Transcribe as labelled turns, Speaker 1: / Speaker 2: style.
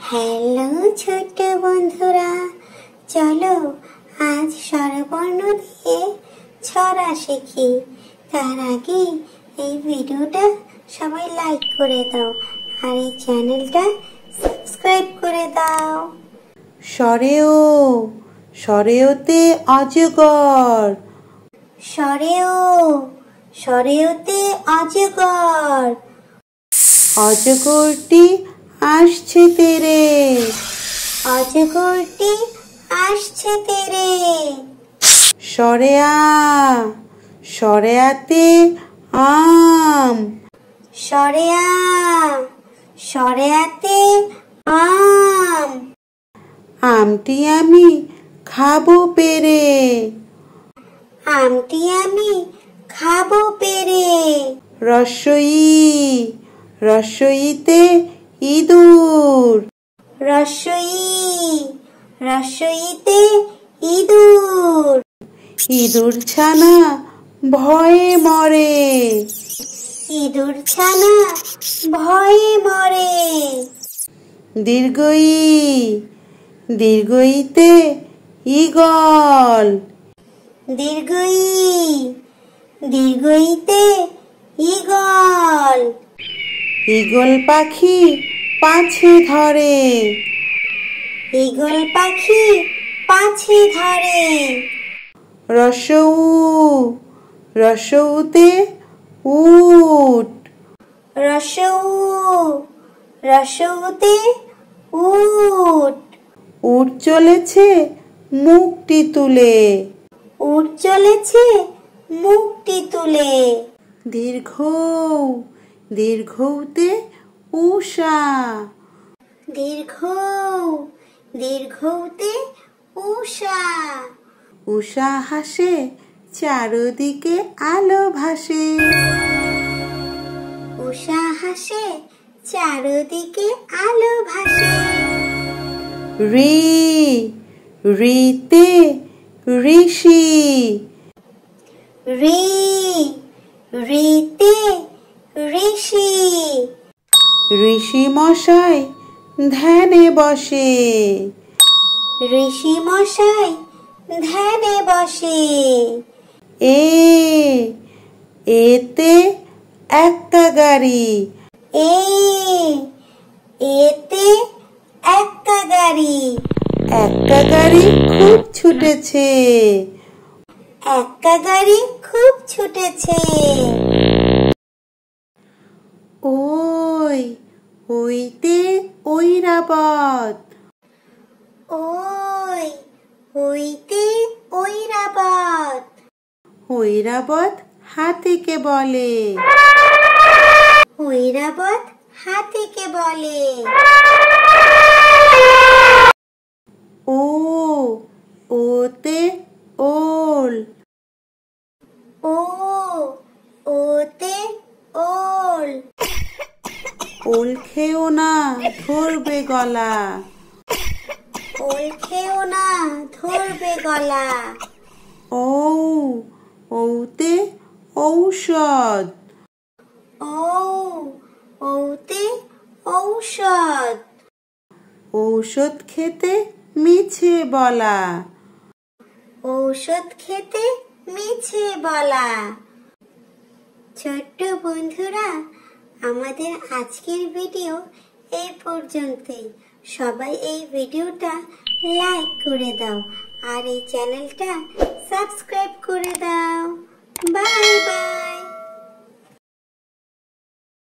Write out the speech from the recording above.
Speaker 1: Hello ছোট্ট বন্ধুরা, চলো আজ স্বরবর্ণ দিয়ে ছড়া শিখি। তার আগে এই ভিডিওটা সবাই লাইক করে দাও আর এই চ্যানেলটা সাবস্ক্রাইব করে দাও।
Speaker 2: সরেও, সরেওতে অজগর।
Speaker 1: সরেও, সরেওতে অজগর।
Speaker 2: অজগরটি আসছে তেরে,
Speaker 1: অজগরটি আসছে তেরে।
Speaker 2: সরেয়া, সরেয়াতে আম।
Speaker 1: সরেয়া, সরেয়াতে আম।
Speaker 2: আমটি আমি খাবো পেরে,
Speaker 1: আমটি আমি খাবো পেরে।
Speaker 2: রসই, রসইতে ইঁদুর।
Speaker 1: রসই, রসইতে ইঁদুর।
Speaker 2: ইঁদুর ছানা ভয়ে মরে,
Speaker 1: ইঁদুর ছানা ভয়ে মরে।
Speaker 2: দীর্ঘই, দীর্ঘইতে ঈগল।
Speaker 1: দীর্ঘই, দীর্ঘইতে ঈগল।
Speaker 2: ঈগল পাখি পাছে ধরে,
Speaker 1: ঈগল পাখি পাছে ধরে।
Speaker 2: রসৌ, রসৌতে উট।
Speaker 1: রসৌ, রসৌতে উট।
Speaker 2: উট চলেছে মুখটি তুলে,
Speaker 1: উট চলেছে মুখটি তুলে।
Speaker 2: দীর্ঘ, দীর্ঘতে উষা।
Speaker 1: দীর্ঘ, দীর্ঘতে উষা।
Speaker 2: উষা হাসে চারদিকে আলো ভাসে,
Speaker 1: উষা হাসে চারদিকে আলো ভাসে।
Speaker 2: রি, রিতে ঋষি।
Speaker 1: রি, রিতে ঋষি।
Speaker 2: ঋষি মশাই ধ্যানে বসে,
Speaker 1: ঋষি মশাই ধ্যানে বসে।
Speaker 2: এ, এতে একটা গাড়ি।
Speaker 1: এ, এতে একটা গাড়ি।
Speaker 2: একটা গাড়ি খুব ছুটেছে,
Speaker 1: একটা গাড়ি খুব ছুটেছে।
Speaker 2: ওই, ওইতে ঐরাবত।
Speaker 1: ওই, ওইতে ঐরাবত।
Speaker 2: ঐরাবত হাতিকে বলে,
Speaker 1: ঐরাবত হাতিকে বলে।
Speaker 2: ও, ওতে ওল।
Speaker 1: ও, ওতে ওল।
Speaker 2: ওল খেও না ধরবে গলা,
Speaker 1: ওল খেও না ধরবে গলা।
Speaker 2: ও, ওতে ঔষধ।
Speaker 1: ও, ওতে ঔষধ।
Speaker 2: ঔষধ খেতে মিছে বলা,
Speaker 1: ঔষধ খেতে মিছে বলা। ছোট্ট বন্ধুরা, আমাদের আজকের ভিডিও এই পর্যন্তই। সবাই এই ভিডিওটা লাইক করে দাও আর এই চ্যানেলটা সাবস্ক্রাইব করে দাও। বাই।